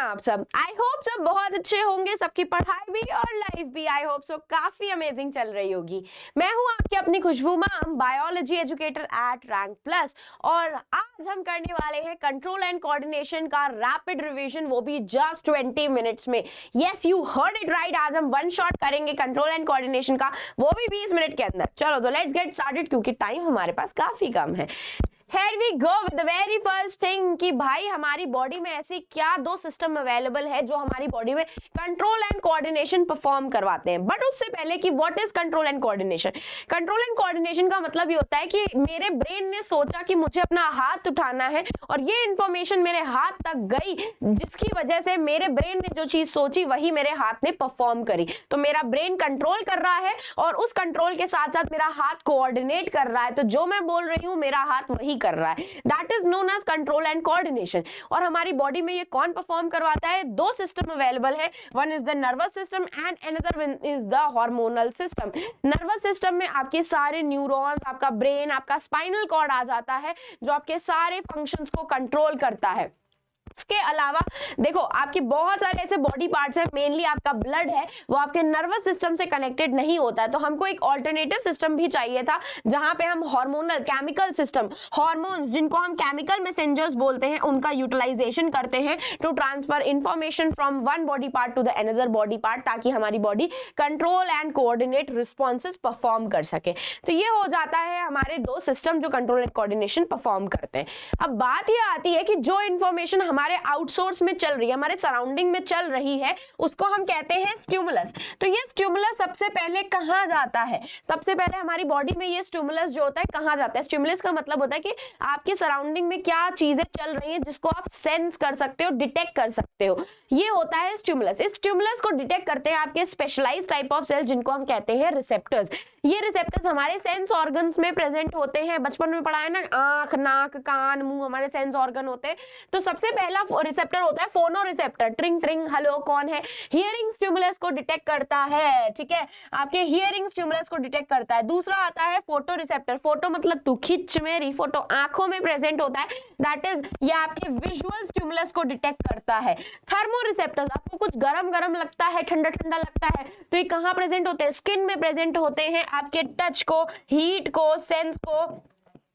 आप सब? I hope सब बहुत अच्छे होंगे, सबकी पढ़ाई भी और लाइफ भी आई होप सो काफी अमेजिंग चल रही होगी। मैं हूं आपकी अपनी Khushboo ma'am, biology educator at Rank Plus, और आज हम करने वाले हैं कंट्रोल एंड कोऑर्डिनेशन का रैपिड रिवीजन, वो भी जस्ट 20 मिनट्स में। Yes you heard it right, आज हम वन शॉट करेंगे कंट्रोल एंड कोऑर्डिनेशन का, वो भी 20 मिनट के अंदर। चलो तो लेट्स गेट स्टार्टेड, क्योंकि टाइम हमारे पास काफी कम है। Here we go with the very first thing कि भाई हमारी बॉडी में ऐसी क्या दो सिस्टम अवेलेबल है जो हमारी बॉडी में कंट्रोल एंड कोऑर्डिनेशन परफॉर्म करवाते हैं। बट उससे पहले कि what is control and coordination. Control and coordination का मतलब ये होता है कि मेरे ब्रेन ने सोचा कि मुझे अपना हाथ उठाना है और ये इंफॉर्मेशन मेरे हाथ तक गई, जिसकी वजह से मेरे ब्रेन ने जो चीज सोची वही मेरे हाथ ने परफॉर्म करी। तो मेरा ब्रेन कंट्रोल कर रहा है और उस कंट्रोल के साथ साथ मेरा हाथ कोऑर्डिनेट कर रहा है। तो जो मैं बोल रही हूँ मेरा हाथ वही कर रहा है। That is known as control and coordination. और हमारी बॉडी में ये कौन परफॉर्म करवाता है? दो सिस्टम अवेलेबल है, one is the nervous system and another one is the hormonal system. Nervous system में आपके सारे न्यूरॉन्स, आपका ब्रेन, आपका स्पाइनल कॉर्ड आ जाता है जो आपके सारे फंक्शंस को कंट्रोल करता है। उसके अलावा देखो आपके बहुत सारे ऐसे बॉडी पार्ट्स हैं, मेनली आपका ब्लड है वो आपके नर्वस सिस्टम से कनेक्टेड नहीं होता है। तो हमको एक ऑल्टरनेटिव सिस्टम भी चाहिए था जहां पे हम हार्मोनल केमिकल सिस्टम, हार्मोन्स जिनको हम केमिकल मैसेंजर्स बोलते हैं, उनका यूटिलाइजेशन करते हैं to transfer information from one body part to the another body part, ताकि हमारी body control and coordinate responses perform कर सके। तो ये हो जाता है हमारे दो सिस्टम जो कंट्रोल एंड कोऑर्डिनेशन परफॉर्म करते हैं। अब बात ये आती है कि जो इंफॉर्मेशन हमारे आउटसोर्स में चल रही है, हमारे सराउंडिंग में चल रही है, उसको हम कहते हैं स्टिमुलस। तो ये स्टिमुलस सबसे पहले कहां जाता है? सबसे पहले हमारी बॉडी में ये स्टिमुलस जो होता है कहां जाता है? स्टिमुलस का मतलब होता है कि आपके सराउंडिंग में क्या चीजें चल रही हैं जिसको आप सेंस कर सकते हो, डिटेक्ट कर सकते हो, ये होता है स्टिमुलस। इस स्टिमुलस को डिटेक्ट करते हैं आपके स्पेशलाइज्ड टाइप ऑफ सेल्स जिनको हम कहते हैं रिसेप्टर्स। ये रिसेप्टर्स हमारे सेंस ऑर्गन्स में प्रेजेंट होते हैं। बचपन में पढ़ा है ना, आंख, नाक, कान, मुंह हमारे सेंस ऑर्गन होते हैं। तो सबसे पहला रिसेप्टर होता है फोनो रिसेप्टर, ट्रिंग ट्रिंग, हेलो कौन है, हियरिंग स्टिमुलस को डिटेक्ट करता है। ठीक है, आपके हियरिंग स्टिमुलस को डिटेक्ट करता है। दूसरा आता है फोटो रिसेप्टर, फोटो मतलब तू खिंच मेरी फोटो, आंखों में प्रेजेंट होता है, दैट इज ये आपके विजुअल स्टिमुलस को डिटेक्ट करता है। थर्मो रिसेप्टर्स, आपको कुछ गरम गरम लगता है, ठंडा ठंडा लगता है, तो ये कहाँ प्रेजेंट होते हैं? स्किन में प्रेजेंट होते हैं। आपके टच को, हीट को, सेंस को,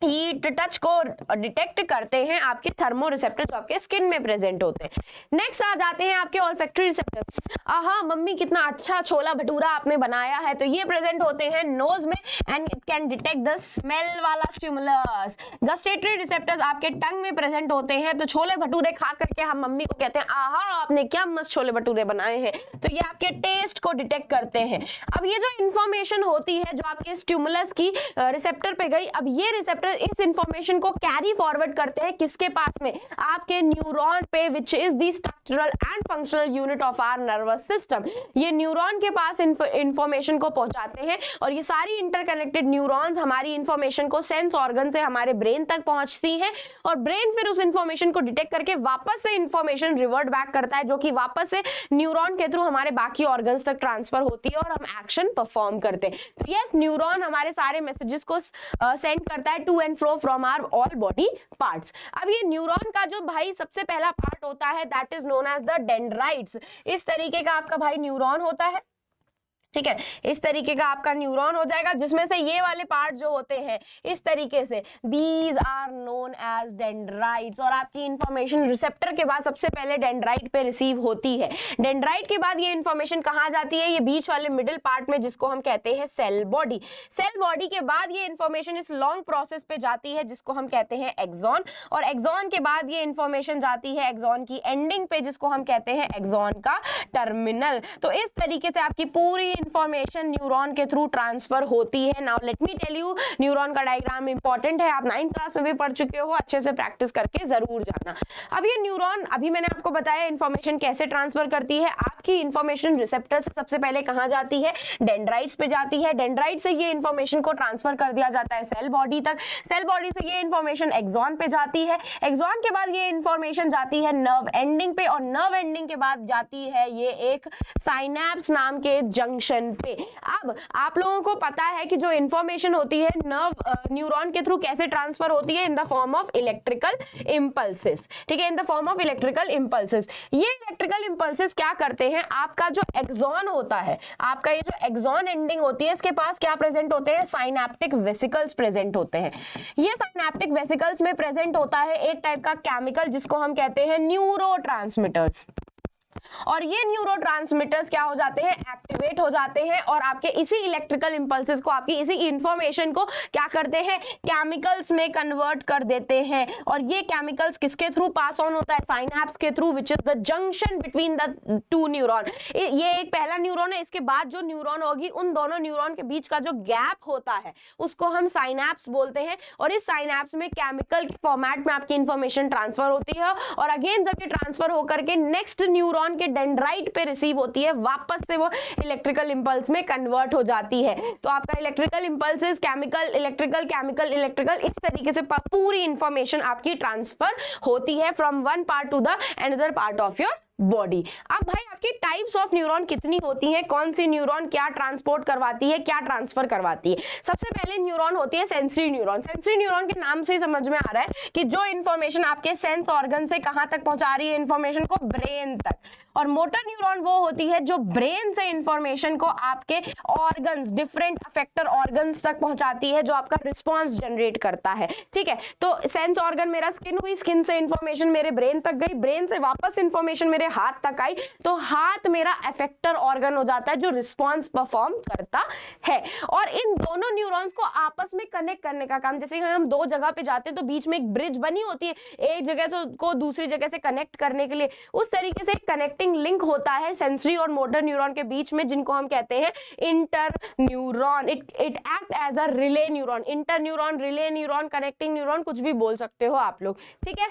हीट टच को डिटेक्ट करते हैं आपके थर्मो रिसेप्टर जो आपके स्किन में प्रेजेंट होते हैं। नेक्स्ट आ जाते हैं आपके ऑल्फैक्टरी रिसेप्टर। आहा मम्मी कितना अच्छा छोला भटूरा आपने बनाया है, तो ये प्रेजेंट होते हैं नोज में and it can detect the smell वाला स्टिमुलस। गस्टेटरी रिसेप्टर्स आपके टंग में प्रेजेंट होते हैं, तो छोले भटूरे खा करके हम मम्मी को कहते हैं आहा आपने क्या मस्त छोले भटूरे बनाए हैं, तो ये आपके टेस्ट को डिटेक्ट करते हैं। अब ये जो इंफॉर्मेशन होती है जो आपके स्टिमुलस की रिसेप्टर पे गई, अब ये रिसेप्टर इस इंफॉर्मेशन को कैरी फॉरवर्ड करते हैं किसके पास में? आपके न्यूरॉन पे, which is the structural and functional unit of our nervous system. ये न्यूरॉन के पास इंफॉर्मेशन को पहुंचाते हैं और ये सारी इंटरकनेक्टेड न्यूरॉन्स हमारी इंफॉर्मेशन को सेंस ऑर्गन से हमारे ब्रेन तक पहुंचती हैं और ब्रेन फिर उस इंफॉर्मेशन को डिटेक्ट करके वापस से इंफॉर्मेशन रिवर्ट बैक करता है, जो कि वापस से न्यूरॉन के थ्रू हमारे बाकी ऑर्गन्स तक ट्रांसफर होती है और हम एक्शन परफॉर्म करते हैं। तो यस, न्यूरॉन हमारे सारे मैसेजेस को सेंड करता है to and fro from our all body parts. अब ये न्यूरॉन का जो भाई सबसे पहला पार्ट होता है that is known as the dendrites. इस तरीके का आपका भाई न्यूरॉन होता है, ठीक है, इस तरीके का आपका न्यूरॉन हो जाएगा, जिसमें से ये वाले पार्ट जो होते हैं इस तरीके से, these are known as dendrites. और आपकी इंफॉर्मेशन रिसेप्टर के बाद सबसे पहले डेंड्राइट पे रिसीव होती है। डेंड्राइट के बाद ये इंफॉर्मेशन कहाँ जाती है? ये बीच वाले मिडिल पार्ट में, जिसको हम कहते हैं सेल बॉडी। सेल बॉडी के बाद ये इंफॉर्मेशन इस लॉन्ग प्रोसेस पे जाती है जिसको हम कहते हैं एक्सॉन, और एक्सॉन के बाद ये इंफॉर्मेशन जाती है एक्सॉन की एंडिंग पे जिसको हम कहते हैं एक्सॉन का टर्मिनल। तो इस तरीके से आपकी पूरी इंफॉर्मेशन न्यूरॉन के थ्रू ट्रांसफर होती है। Now let me tell you, neuron का डायग्राम इंपॉर्टेंट है, आप 9th क्लास में भी पढ़ चुके हो, अच्छे से प्रैक्टिस करके जरूर जाना। अब ये न्यूरॉन, अभी मैंने आपको बताया इंफॉर्मेशन कैसे ट्रांसफर करती है। आपकी इंफॉर्मेशन रिसेप्टर से सबसे पहले कहां जाती है? डेंड्राइट्स पे जाती है। डेंड्राइट से ये इंफॉर्मेशन को ट्रांसफर कर दिया जाता है सेल बॉडी तक। सेल बॉडी से ये इंफॉर्मेशन एक्सॉन पे जाती है। एक्सॉन के बाद ये इंफॉर्मेशन जाती है नर्व एंडिंग पे, और नर्व एंडिंग के बाद जाती है ये एक साइनैप्स नाम के जंक्शन जंक्शन पे। अब आप लोगों को पता है कि जो इंफॉर्मेशन होती है न्यूरॉन के थ्रू कैसे ट्रांसफर होती है, in the form of electrical impulses, ठीक है, in the form of electrical impulses. ये इलेक्ट्रिकल इंपल्सेस क्या करते हैं, आपका जो एक्सॉन होता है, आपका ये जो एक्सॉन एंडिंग होती है, इसके पास क्या प्रेजेंट होते हैं, साइनैप्टिक वेसिकल्स प्रेजेंट होते हैं। ये साइनैप्टिक वेसिकल्स में प्रेजेंट होता है एक टाइप का केमिकल जिसको हम कहते हैं न्यूरोट्रांसमीटर्स, और ये न्यूरोट्रांसमीटर्स क्या हो जाते हैं, एक्टिवेट हो जाते हैं, और आपके इसी इलेक्ट्रिकल इंपल्सेस को, आपकी इसी इंफॉर्मेशन को क्या करते हैं, केमिकल्स में कन्वर्ट कर देते हैं। और ये केमिकल्स किसके थ्रू पास ऑन होता है, साइनैप्स के through, which is the junction between the two neuron. ये एक पहला न्यूरॉन है, इसके बाद जो न्यूरॉन होगी, उन दोनों न्यूरॉन के बीच का जो गैप होता है उसको हम साइनैप्स बोलते हैं। और इस साइनैप्स में केमिकल के फॉर्मेट में आपकी इंफॉर्मेशन ट्रांसफर होती है, और अगेन जब ये ट्रांसफर होकर के नेक्स्ट न्यूरॉन के डेंड्राइट पे रिसीव होती है, वापस से वो इलेक्ट्रिकल इंपल्स में कन्वर्ट हो जाती है। तो आपका electrical impulses, chemical electrical, chemical electrical, इस तरीके से पूरी इंफॉर्मेशन आपकी ट्रांसफर होती है from one part to the another part of your body. अब भाई आपकी टाइप्स ऑफ न्यूरॉन कितनी होती हैं, कौन सी न्यूरॉन क्या ट्रांसपोर्ट करवाती है, क्या ट्रांसफर करवाती है। सबसे पहले न्यूरॉन होती है सेंसरी न्यूरॉन। सेंसरी न्यूरॉन के नाम से ही समझ में आ रहा है कि जो इंफॉर्मेशन आपके सेंस ऑर्गन से कहां तक पहुंचा रही है, इंफॉर्मेशन को ब्रेन तक। और मोटर न्यूरॉन वो होती है जो ब्रेन से इंफॉर्मेशन को आपके ऑर्गन्स, डिफरेंट अफेक्टर ऑर्गन्स तक पहुंचाती है, जो आपका रिस्पॉन्स जनरेट करता है, ठीक है। तो सेंस ऑर्गन मेरा स्किन हुई, स्किन से इंफॉर्मेशन मेरे ब्रेन तक गई, ब्रेन से वापस इंफॉर्मेशन मेरे हाथ तक आई, तो हाथ मेरा अफेक्टर ऑर्गन हो जाता है जो रिस्पॉन्स परफॉर्म करता है। और इन दोनों न्यूरॉन्स को आपस में कनेक्ट करने का काम, जैसे हम दो जगह पे जाते हैं तो बीच में एक ब्रिज बनी होती है एक जगह को दूसरी जगह से कनेक्ट करने के लिए, उस तरीके से कनेक्टिंग लिंक होता है सेंसरी और मोटर न्यूरॉन के बीच में, जिनको हम कहते हैं inter neuron. It act as a relay neuron, inter neuron, relay neuron, connecting neuron, कुछ भी बोल सकते हो आप लोग, ठीक है।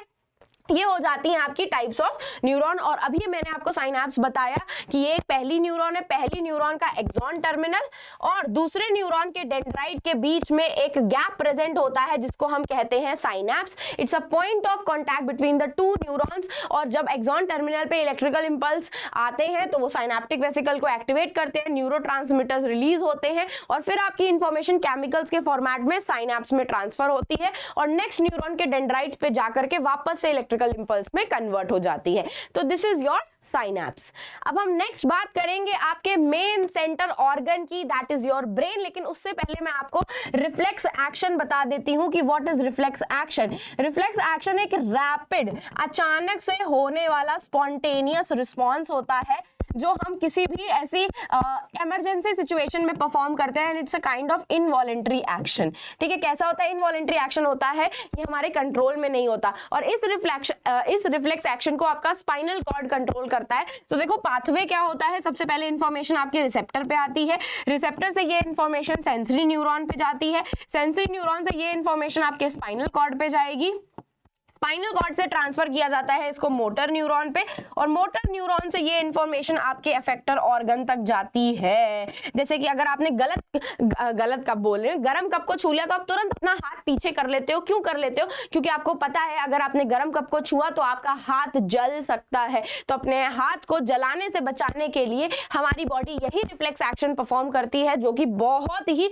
ये हो जाती हैं आपकी टाइप्स ऑफ न्यूरॉन। और अभी मैंने आपको साइनैप्स बताया कि ये पहली न्यूरॉन है, पहली न्यूरॉन का एक्सॉन टर्मिनल और दूसरे न्यूरॉन के डेंड्राइट के बीच में एक गैप प्रेजेंट होता है जिसको हम कहते हैं synapse. It's a point of contact between the two neurons. और जब एक्सॉन टर्मिनल पे इलेक्ट्रिकल इंपल्स आते हैं तो वो साइनैप्टिक वेसिकल को एक्टिवेट करते हैं, न्यूरोट्रांसमीटर्स रिलीज होते हैं, और फिर आपकी इंफॉर्मेशन केमिकल्स के फॉर्मेट में साइनैप्स में ट्रांसफर होती है और नेक्स्ट न्यूरॉन के डेंड्राइट पे जाकर के वापस से इलेक्ट्रिकल इंपल्स में कन्वर्ट हो जाती है। तो दिस इज योर साइनैप्स। अब हम नेक्स्ट बात करेंगे आपके मेन सेंटर ऑर्गन की, दैट इज योर ब्रेन। लेकिन उससे पहले मैं आपको रिफ्लेक्स एक्शन बता देती हूं कि what is reflex action. Reflex action एक रैपिड, अचानक से होने वाला स्पॉन्टेनियस रिस्पॉन्स होता है जो हम किसी भी ऐसी इमरजेंसी सिचुएशन में परफॉर्म करते हैं। It's a kind of involuntary action, ठीक है। कैसा होता है इनवॉलेंटरी एक्शन होता है, ये हमारे कंट्रोल में नहीं होता। और इस रिफ्लेक्स एक्शन को आपका स्पाइनल कॉर्ड कंट्रोल करता है। तो देखो पाथवे क्या होता है, सबसे पहले इंफॉर्मेशन आपके रिसेप्टर पे आती है, रिसेप्टर से ये इंफॉर्मेशन सेंसरी न्यूरॉन पे जाती है, सेंसरी न्यूरॉन से ये इंफॉर्मेशन आपके स्पाइनल कॉर्ड पे जाएगी, स्पाइनल कॉर्ड से ट्रांसफर किया जाता है इसको मोटर न्यूरॉन पे, और मोटर न्यूरॉन से ये इंफॉर्मेशन आपके अफेक्टर ऑर्गन तक जाती है। जैसे कि अगर आपने गलत कप बोल रहे हैं, गर्म कप को छू लिया तो आप तुरंत अपना हाथ पीछे कर लेते हो। क्यों कर लेते हो? क्योंकि आपको पता है अगर आपने गर्म कप को छुआ तो आपका हाथ जल सकता है। तो अपने हाथ को जलाने से बचाने के लिए हमारी बॉडी यही रिफ्लेक्स एक्शन परफॉर्म करती है, जो कि बहुत ही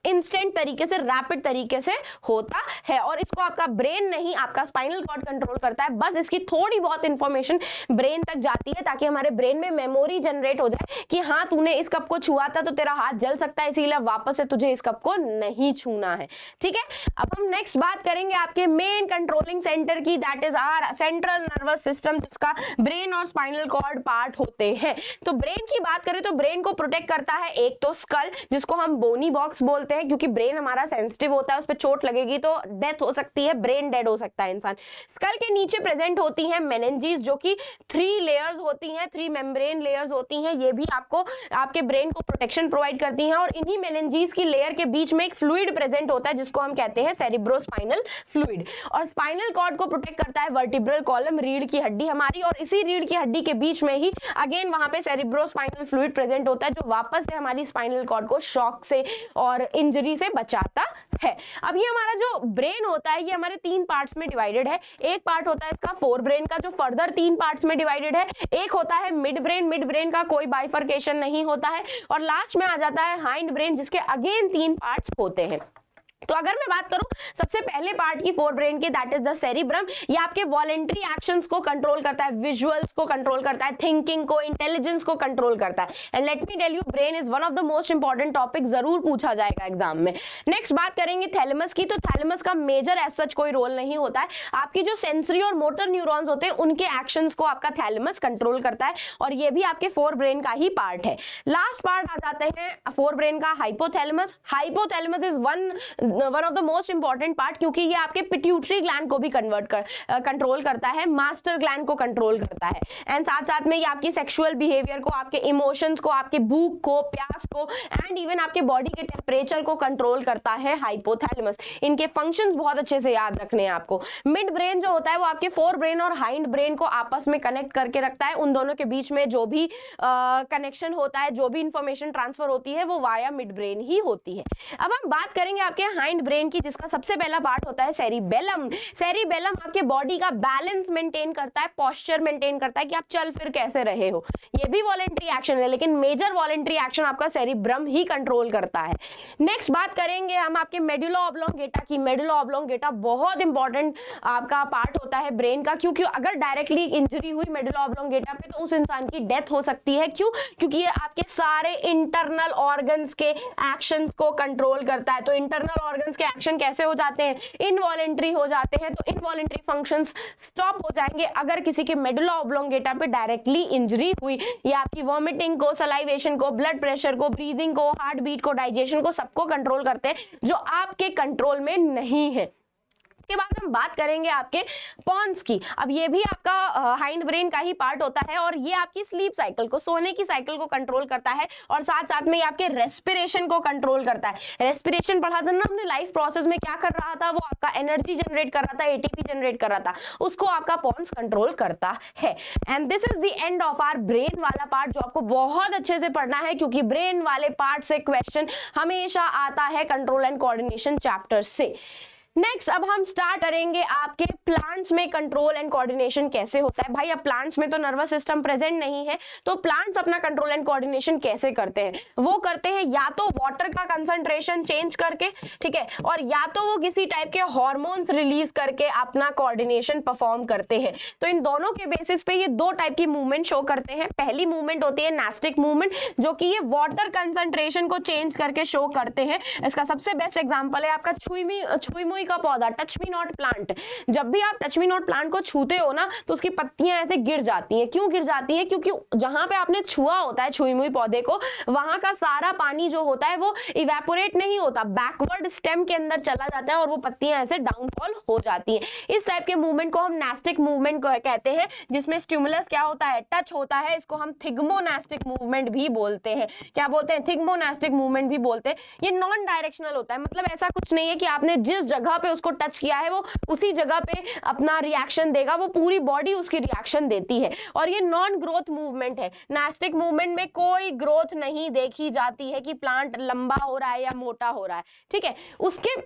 इंस्टेंट तरीके से, रैपिड तरीके से होता है। और इसको आपका ब्रेन नहीं, आपका स्पाइनल कॉर्ड कंट्रोल करता है। बस इसकी थोड़ी बहुत इंफॉर्मेशन ब्रेन तक जाती है ताकि हमारे ब्रेन में मेमोरी जनरेट हो जाए कि हाँ तूने इस कप को छुआ था तो तेरा हाथ जल सकता है, इसीलिए वापस से तुझे इस कप को नहीं छूना है, ठीक है। अब हम नेक्स्ट बात करेंगे आपके मेन कंट्रोलिंग सेंटर की, that is our central nervous system, जिसका ब्रेन और स्पाइनल कॉर्ड पार्ट होते हैं। तो ब्रेन की बात करें तो ब्रेन को प्रोटेक्ट करता है एक तो स्कल, जिसको हम बोनी बॉक्स बोलते हैं, क्योंकि ब्रेन हमारा सेंसिटिव होता है, उस पर चोट लगेगी तो डेथ हो सकती है, ब्रेन डेड हो सकता है इंसान। स्कल के नीचे प्रेजेंट होती हैं मेनिंजेस, जो कि 3 लेयर्स होती हैं, 3 मेम्ब्रेन लेयर्स होती हैं। ये भी आपको आपके ब्रेन को प्रोटेक्शन प्रोवाइड करती हैं। और इन्हीं मेनिंजेस की लेयर के बीच में एक फ्लूइड प्रेजेंट होता है जिसको हम कहते हैं सेरिब्रोस्पाइनल फ्लूइड। और स्पाइनल कॉर्ड को प्रोटेक्ट करता है वर्टिब्रल कॉलम, रीढ़ की हड्डी हमारी, और इसी रीढ़ की हड्डी के बीच में ही अगेन वहां पे सेरिब्रोस्पाइनल फ्लूइड प्रेजेंट होता है, जो वापस से हमारी स्पाइनल कॉर्ड को शॉक से और इंजरी से बचाता है। अब ये हमारा जो ब्रेन होता है ये हमारे 3 पार्ट्स में डिवाइडेड है, एक पार्ट होता है इसका फोर ब्रेन का जो फर्दर 3 पार्ट्स में डिवाइडेड है, एक होता है मिड ब्रेन का कोई बाइफर्केशन नहीं होता है, और लास्ट में आ जाता है हाइंड ब्रेन जिसके अगेन 3 पार्ट्स होते हैं। तो अगर मैं बात करूं सबसे पहले पार्ट की फोर ब्रेन की, दैट इज द सेरिब्रम, ये आपके वॉलेंटरी एक्शंस को कंट्रोल करता है, विजुअल्स को कंट्रोल करता है, थिंकिंग को, इंटेलिजेंस को कंट्रोल करता है। And let me tell you, brain is one of the most important topic, जरूर पूछा जाएगा एग्जाम में। नेक्स्ट बात करेंगे थैलेमस की, तो थैलेमस का मेजर एज सच कोई रोल नहीं होता है, आपकी जो सेंसरी और मोटर न्यूरॉन्स होते हैं उनके एक्शंस को आपका थैलेमस कंट्रोल करता है, और ये भी आपके फोर ब्रेन का ही पार्ट है। लास्ट पार्ट आ जाते हैं फोर ब्रेन का hypothalamus. Hypothalamus is one of the most important part, क्योंकि ये आपके पिट्यूटरी ग्लैंड को भी कंट्रोल करता है, मास्टर ग्लैंड को कंट्रोल करता है, एंड साथ साथ में ये आपकी सेक्सुअल बिहेवियर को, आपके इमोशंस को, आपके भूख को, प्यास को, एंड इवन आपके बॉडी के टेम्परेचर को कंट्रोल करता है हाइपोथैलेमस। इनके फंक्शंस बहुत अच्छे से याद रखने हैं आपको। मिड ब्रेन जो होता है वो आपके फोर ब्रेन और हाइंड ब्रेन को आपस में कनेक्ट करके रखता है, उन दोनों के बीच में जो भी कनेक्शन होता है, जो भी इंफॉर्मेशन ट्रांसफर होती है वो वाया मिड ब्रेन ही होती है। अब हम बात करेंगे आपके हाइंड ब्रेन की, जिसका सबसे पहला पार्ट होता है सेरिबेलम। सेरिबेलम आपके बॉडी का बैलेंस मेंटेन करता है, पोस्चर मेंटेन करता है कि आप चल फिर कैसे रहे हो, ये भी वॉलेंटरी एक्शन है, लेकिन मेजर वॉलेंटरी एक्शन आपका सेरिब्रम ही कंट्रोल करता है। नेक्स्ट बात करेंगे हम आपके मेडुला ऑब्लोंगेटा की। मेडुला ऑब्लोंगेटा बहुत इंपॉर्टेंट आपका पार्ट होता है ब्रेन का, क्योंकि अगर डायरेक्टली इंजरी हुई मेडुला ऑब्लोंगेटा पे तो उस इंसान की डेथ हो सकती है। क्यों? क्योंकि ये आपके सारे इंटरनल ऑर्गन्स के एक्शंस को कंट्रोल करता है। तो इंटरनल ऑर्गन्स के एक्शन कैसे हो जाते हैं? इनवॉलेंटरी हो जाते हैं। तो इनवॉलेंटरी फंक्शंस स्टॉप हो जाएंगे अगर किसी के मेडुला ऑब्लोंगेटा पे डायरेक्टली इंजरी हुई। ये आपकी वॉमिटिंग को, सलाइवेशन को, ब्लड प्रेशर को, ब्रीदिंग को, हार्ट बीट को, डाइजेशन को, सबको कंट्रोल करते हैं, जो आपके कंट्रोल में नहीं है। के बाद हम बात करेंगे आपके पॉन्स की। अब ये भी आपका हाइंड ब्रेन का ही पार्ट होता है, और ये आपकी स्लीप साइकिल को, सोने की साइकिल को कंट्रोल करता है, और साथ साथ में ये आपके रेस्पिरेशन को कंट्रोल करता है। रेस्पिरेशन पढ़ा था ना अपने लाइफ प्रोसेस में, क्या कर रहा था वो? आपका एनर्जी जनरेट कर रहा था, एटीपी जनरेट कर रहा था, उसको आपका पॉन्स कंट्रोल करता है। And this is the end of our brain वाला पार्ट, जो आपको बहुत अच्छे से पढ़ना है, क्योंकि ब्रेन वाले पार्ट से क्वेश्चन हमेशा आता है कंट्रोल एंड कोऑर्डिनेशन चैप्टर से। नेक्स्ट अब हम स्टार्ट करेंगे आपके प्लांट्स में कंट्रोल एंड कोऑर्डिनेशन कैसे होता है। भाई अब प्लांट्स में तो नर्वस सिस्टम प्रेजेंट नहीं है, तो प्लांट्स अपना कंट्रोल एंड कोऑर्डिनेशन कैसे करते हैं? वो करते हैं या तो वाटर का कंसंट्रेशन चेंज करके, ठीक है, और या तो वो किसी टाइप के हार्मोन्स रिलीज करके अपना कोऑर्डिनेशन परफॉर्म करते हैं। तो इन दोनों के बेसिस पे ये दो टाइप की मूवमेंट शो करते हैं। पहली मूवमेंट होती है नास्टिक मूवमेंट, जो कि ये वाटर कंसंट्रेशन को चेंज करके शो करते हैं। इसका सबसे बेस्ट एग्जांपल है आपका छुई मुई का पौधा, टच मी नॉट प्लांट। जब भी आप टच मी नॉट प्लांट को छूते हो ना, तो उसकी पत्तियां ऐसे गिर जाती हैं। क्यों गिर जाती हैं? क्योंकि जहां पे आपने छुआ होता है छुई मुई पौधे को, वहां का सारा पानी जो होता है वो इवेपोरेट नहीं होता, बैकवर्ड स्टेम के अंदर चला जाता है, और वो पत्तियां ऐसे डाउनफॉल हो जाती हैं। इस टाइप के मूवमेंट को हम नास्टिक मूवमेंट कहते हैं, जिसमें स्टिमुलस क्या होता है? टच होता है। इसको हम थिग्मोनास्टिक मूवमेंट भी बोलते हैं। क्या बोलते हैं? थिग्मोनास्टिक मूवमेंट भी बोलते हैं। ये नॉन डायरेक्शनल होता है, मतलब ऐसा कुछ नहीं है कि आपने जिस जगह पे उसको टच किया है वो उसी जगह पे अपना रिएक्शन देगा, वो पूरी बॉडी उसकी रिएक्शन देती है। और ये नॉन ग्रोथ मूवमेंट है। नास्टिक मूवमेंट में कोई ग्रोथ नहीं देखी जाती है कि प्लांट लंबा हो रहा है या मोटा हो रहा है, ठीक है। उसके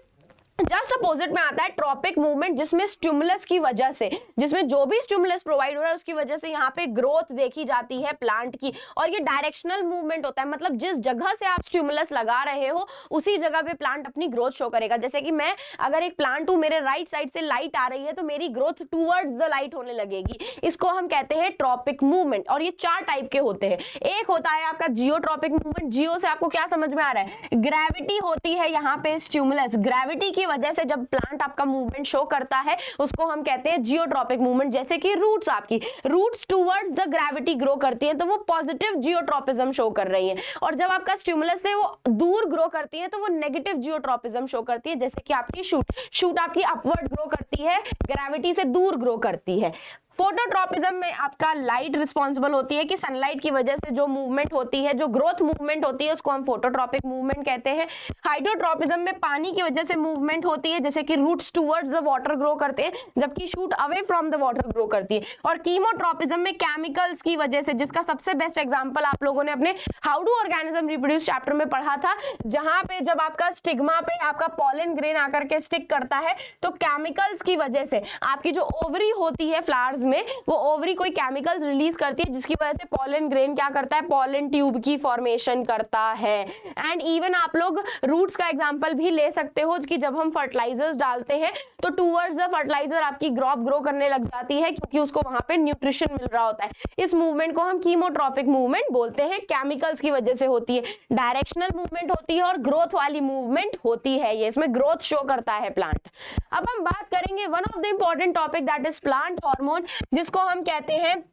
जस्ट अपोजिट में आता है ट्रॉपिक मूवमेंट, जिसमें स्टिमुलस की वजह से, जिसमें जो भी स्टिमुलस प्रोवाइड हो रहा है उसकी वजह से यहाँ पे ग्रोथ देखी जाती है प्लांट की। और ये डायरेक्शनल मूवमेंट होता है, मतलब जिस जगह से आप स्टिमुलस लगा रहे हो उसी जगह पे प्लांट अपनी ग्रोथ शो करेगा। जैसे कि मैं अगर एक प्लांट हूँ, मेरे राइट साइड से लाइट आ रही है, तो मेरी ग्रोथ टूवर्ड्स द लाइट होने लगेगी। इसको हम कहते हैं ट्रॉपिक मूवमेंट। और ये 4 टाइप के होते हैं। एक होता है आपका जियोट्रॉपिक मूवमेंट। जियो से आपको क्या समझ में आ रहा है? ग्रेविटी होती है यहाँ पे स्टिमुलस, ग्रेविटी की वजह से जब प्लांट आपका मूवमेंट शो करता है उसको हम कहते हैं जियोट्रॉपिक मूवमेंट। जैसे कि रूट्स, आपकी roots towards the gravity grow करती हैं, तो वो पॉजिटिव जियोट्रॉपिज्म शो कर रही है। और जब आपका स्टिमुलस से वो दूर ग्रो करती है तो वो नेगेटिव जियोट्रॉपिज्म शो करती है। जैसे कि आपकी शूट आपकी अपवर्ड ग्रो करती है, ग्रेविटी से दूर ग्रो करती है। फोटोट्रॉपिज्म में आपका लाइट रिस्पॉन्सिबल होती है कि सनलाइट की वजह से जो मूवमेंट होती है, जो ग्रोथ मूवमेंट होती है, उसको हम फोटोट्रॉपिक मूवमेंट कहते हैं। हाइड्रोट्रॉपिज्म में पानी की वजह से मूवमेंट होती है, जैसे कि roots towards the water grow करते हैं जबकि shoot away from the water grow करती है। और कीमोट्रॉपिज्म में केमिकल्स की वजह से, जिसका सबसे बेस्ट एग्जांपल आप लोगों ने अपने how do organism reproduce chapter में पढ़ा था, जहां पे जब आपका स्टिग्मा पे आपका पॉलन ग्रेन आकर के स्टिक करता है तो केमिकल्स की वजह से आपकी जो ओवरी होती है फ्लावर्स में, वो ओवरी कोई केमिकल्स रिलीज करती है जिसकी वजह से पॉलन ग्रेन क्या करता है, पॉलन ट्यूब की फॉर्मेशन करता है। एंड इवन आप लोग रूट्स का एग्जांपल भी ले सकते हो कि जब हम फर्टिलाइजर्स डालते हैं तो टूवर्ड्स द फर्टिलाइजर आपकी क्रॉप ग्रो करने लग जाती है क्योंकि उसको वहां पे न्यूट्रिशन मिल रहा होता है। इस मूवमेंट को हम कीमोट्रॉपिक मूवमेंट बोलते हैं, केमिकल्स की वजह से होती है। डायरेक्शनल मूवमेंट होती है और ग्रोथ वाली मूवमेंट होती है, ये इसमें ग्रोथ शो करता है प्लांट। अब हम बात करेंगे one of the important topic that is plant hormone, जिसको हम कहते हैं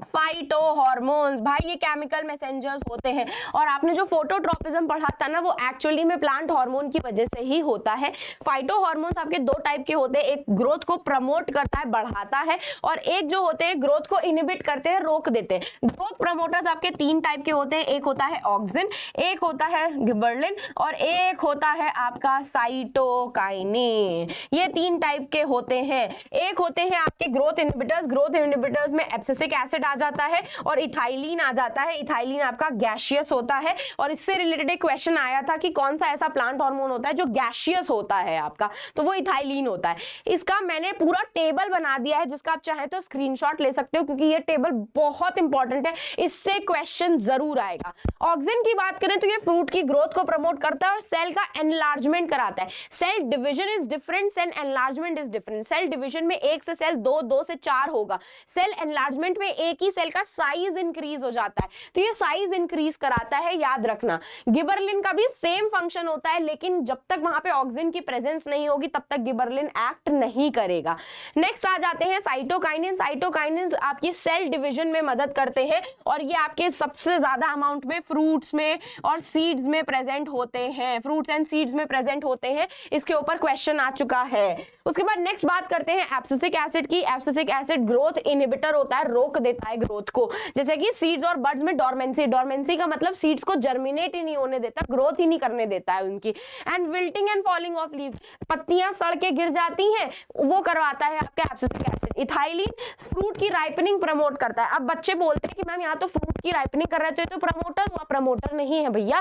फाइटो हॉर्मोन्स। भाई ये केमिकल मैसेंजर्स होते हैं और आपने जो फोटोट्रॉपिज्म पढ़ा था ना, वो एक्चुअली में प्लांट हार्मोन की वजह से ही होता है। फाइटो हॉर्मोन्स आपके दो टाइप के होते हैं, एक ग्रोथ को प्रमोट करता है, बढ़ाता है, और एक जो होते हैं ग्रोथ को इनहिबिट करते हैं, रोक देते हैं। ग्रोथ प्रमोटर्स आपके तीन टाइप के होते हैं, एक होता है ऑक्सिन, एक होता है गिबरलिन और एक होता है आपका साइटोकाइनिन। ये तीन टाइप के होते हैं। एक होते हैं आपके ग्रोथ इनहिबिटर्स, ग्रोथ इनहिबिटर्स में एब्सिसिक एसिड आ जाता है और इथाइलिन आ जाता है। इथाइलिन आपका गैसियस होता है और इससे रिलेटेड एक क्वेश्चन आया था कि कौन सा ऐसा प्लांट हार्मोन होता है जो गैसियस होता है आपका, तो वो इथाइलिन होता है। इसका मैंने पूरा टेबल बना दिया है, जिसका आप चाहे तो स्क्रीनशॉट ले सकते हो क्योंकि ये टेबल बहुत इंपॉर्टेंट है, इससे क्वेश्चन जरूर आएगा। ऑक्सिन की बात करें तो ये फ्रूट की ग्रोथ को प्रमोट करता है और सेल का एनलार्जमेंट कराता है। Cell division is different, cell enlargement is different. Cell division में एक से सेल दो, दो से चार होगा। सेल एनलार्जमेंट में एक ही सेल का साइज इंक्रीज हो जाता है, तो ये साइज इंक्रीज कराता है, याद रखना। गिबरलिन का भी सेम फंक्शन होता है, लेकिन जब तक वहां पे ऑक्सिन की प्रेजेंस नहीं होगी तब तक गिबरलिन एक्ट नहीं करेगा। नेक्स्ट आ जाते हैं साइटोकाइनिन। साइटोकाइनिन आपकी सेल डिवीजन में मदद करते हैं और ये आपके सबसे ज्यादा अमाउंट में फ्रूट्स में और सीड्स में प्रेजेंट होते हैं, फ्रूट्स एंड सीड्स में प्रेजेंट होते हैं। इसके ऊपर क्वेश्चन आ चुका है। उसके बाद नेक्स्ट बात करते हैं एब्सिसिक एसिड की। एब्सिसिक एसिड ग्रोथ इनहिबिटर होता है, रोक देता है ग्रोथ को, जैसे कि सीड्स और बड्स में डोरमेंसी। डोरमेंसी का मतलब सीड्स को जर्मिनेट ही नहीं होने देता, ग्रोथ ही नहीं करने देता है उनकी। And wilting and falling of leave, पत्तियां सड़ के गिर जाती हैं, वो करवाता है आपका एब्सिसिक एसिड। इथाइलिन फ्रूट की राइपनिंग प्रमोट करता है। अब बच्चे बोलते हैं कि मैम यहाँ तो फ्रूट की राइपनिंग कर रहे थे तो प्रमोटर हुआ, प्रमोटर नहीं है भैया।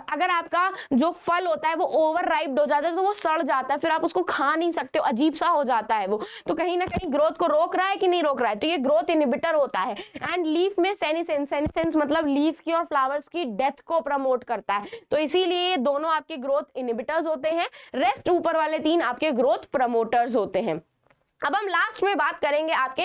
अगर आपका जो फल होता है वो ओवर राइप्ड हो जाता है तो वो सड़ जाता है, फिर आप उसको खा नहीं सकते हो, अजीब सा हो जाता है वो, तो कहीं ना कहीं ग्रोथ को रोक रहा है कि नहीं रोक रहा है, तो ये ग्रोथ इनहिबिटर होता है। एंड लीफ में सेनिसेंस, सेनिसेंस मतलब लीफ की और फ्लावर्स की डेथ को प्रमोट करता है, तो इसीलिए ये दोनों आपके ग्रोथ इनहिबिटर्स होते हैं। रेस्ट ऊपर वाले तीन आपके ग्रोथ प्रमोटर्स होते हैं। अब हम लास्ट में बात करेंगे आपके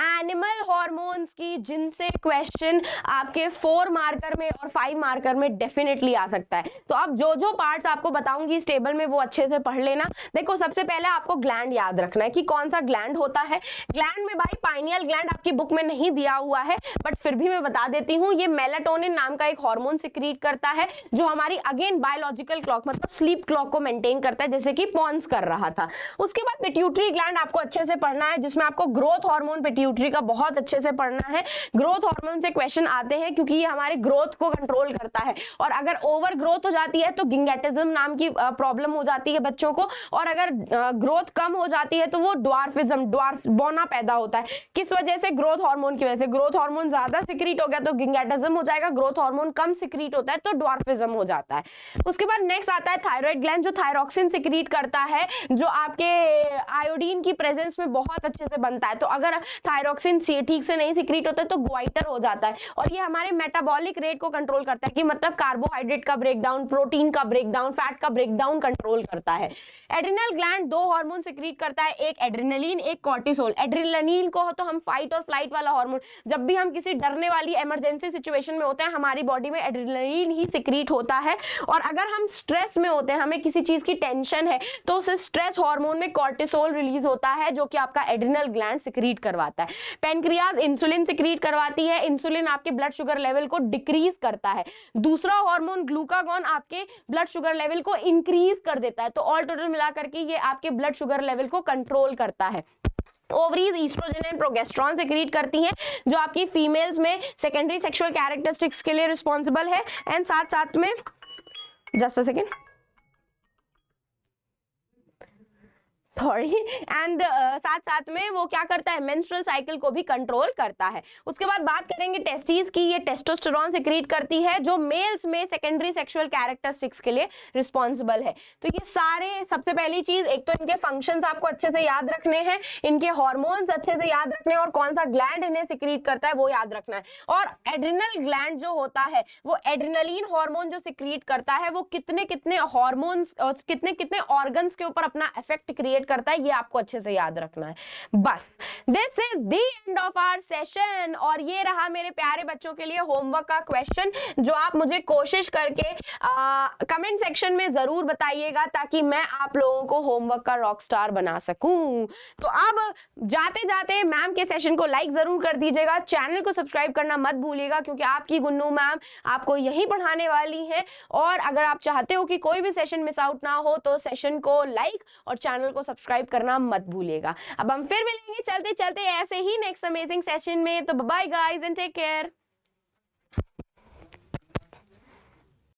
एनिमल हॉर्मोन्स की, जिनसे क्वेश्चन आपके 4 मार्कर में और 5 मार्कर में डेफिनेटली आ सकता है। तो अब जो जो पार्ट्स आपको बताऊंगी इस टेबल में वो अच्छे से पढ़ लेना। देखो सबसे पहले आपको ग्लैंड याद रखना है कि कौन सा ग्लैंड होता है। ग्लैंड में भाई पाइनियल ग्लैंड आपकी बुक में नहीं दिया हुआ है, बट फिर भी मैं बता देती हूँ। ये मेलाटोनिन नाम का एक हार्मोन सिक्रीट करता है जो हमारी अगेन बायोलॉजिकल क्लॉक मतलब स्लीप क्लॉक को मेंटेन करता है, जैसे कि पॉन्स कर रहा था। उसके बाद पिट्यूटरी ग्लैंड आपको अच्छे से पढ़ना है, जिसमें आपको ग्रोथ हार्मोन पिट्यूटरी का बहुत अच्छे से पढ़ना है। ग्रोथ हार्मोन से क्वेश्चन आते हैं क्योंकि ये हमारे ग्रोथ को कंट्रोल करता है, और अगर ओवर ग्रोथ हो जाती है तो गिंगेटिज्म नाम की प्रॉब्लम हो जाती है बच्चों को, और अगर ग्रोथ कम हो जाती है तो वो ड्वार्फिज्म, ड्वार्फ बोना पैदा होता है। किस वजह से? ग्रोथ हार्मोन की वजह से। ग्रोथ हार्मोन ज्यादा सिक्रीट हो गया तो गिंगेटिज्म हो जाएगा, ग्रोथ हार्मोन कम सिक्रीट होता है तो ड्वार्फिज्म हो जाता है। उसके बाद नेक्स्ट आता है थायराइड ग्लैंड, जो थायरॉक्सिन सिक्रीट करता है, जो आपके आयोडीन की प्रेजेंस में बहुत अच्छे से बनता है। तो अगर थायरॉक्सिन ठीक से नहीं सिक्रीट होता है तो ग्वाइटर हो जाता है, और ये हमारे मेटाबॉलिक रेट को कंट्रोल करता है, कि मतलब कार्बोहाइड्रेट का ब्रेकडाउन, प्रोटीन का ब्रेकडाउन, फैट का ब्रेकडाउन कंट्रोल करता है। एड्रिनल ग्लैंड 2 हार्मोन सिक्रीट करता है, एक एड्रिनलिन, एक कॉर्टिसोल। एड्रिनलिन को तो हम फाइट और फ्लाइट वाला हार्मोन, जब भी हम किसी डरने वाली इमरजेंसी सिचुएशन में होते हैं हमारी बॉडी में एड्रिनलिन ही सिक्रीट होता है, और अगर हम स्ट्रेस में होते हैं, हमें किसी चीज की टेंशन है, तो उस स्ट्रेस हार्मोन में कॉर्टिसोल रिलीज होता है, जो कि आपका एड्रिनल ग्लैंड सिक्रीट करवाता है। पेनक्रियाज इंसुलिन सिक्रीट करवाती है, इंसुलिन आपके ब्लड शुगर लेवल को डिक्रीज करता है। दूसरा हार्मोन ग्लूकागॉन आपके ब्लड शुगर लेवल को इंक्रीज कर देता है, तो ऑल टोटल मिला करके ये आपके ब्लड शुगर लेवल को कंट्रोल करता है। Ovaries oestrogen and progesterone secrete करती हैं जो आपकी फीमेल्स में सेकेंडरी सेक्सुअल कैरेक्टरिस्टिक्स के लिए रिस्पॉन्सिबल है। एंड साथ साथ में just a second, sorry, and साथ साथ में वो क्या करता है, मेंस्ट्रुअल साइकिल को भी कंट्रोल करता है। उसके बाद बात करेंगे टेस्टिस की। ये टेस्टोस्टेरोन सेक्रीट करती है जो मेल्स में सेकेंडरी सेक्सुअल कैरेक्टरिस्टिक्स के लिए रिस्पॉन्सिबल है। तो ये सारे, सबसे पहली चीज, एक तो इनके फंक्शंस आपको अच्छे से याद रखने हैं, इनके हॉर्मोन्स अच्छे से याद रखने हैं, और कौन सा ग्लैंड इन्हें सिक्रीट करता है वो याद रखना है। और एड्रिनल ग्लैंड जो होता है वो एड्रिनलिन हार्मोन जो सिक्रीट करता है वो कितने कितने हार्मोन्स और कितने कितने ऑर्गन्स के ऊपर अपना इफेक्ट क्रिएट करता है, ये आपको अच्छे से याद रखना है। बस, this is the end of our session. और ये रहा मेरे प्यारे बच्चों के लिए होमवर्क का क्वेश्चन, जो आप मुझे कोशिश करके कमेंट सेक्शन में जरूर बताइएगा ताकि मैं आप लोगों को होमवर्क का रॉक स्टार बना सकूं। तो अब जाते जाते मैम के सेशन को लाइक जरूर कर दीजिएगा, चैनल को सब्सक्राइब करना मत भूलिएगा, क्योंकि आपकी गुन्नू मैम आपको यही पढ़ाने वाली है। और अगर आप चाहते हो कि कोई भी सेशन मिस आउट ना हो तो सेशन को लाइक और चैनल को सब्सक्राइब करना मत भूलिएगा। अब हम फिर मिलेंगे चलते चलते ऐसे ही नेक्स्ट अमेजिंग सेशन में। तो bye guys and take care.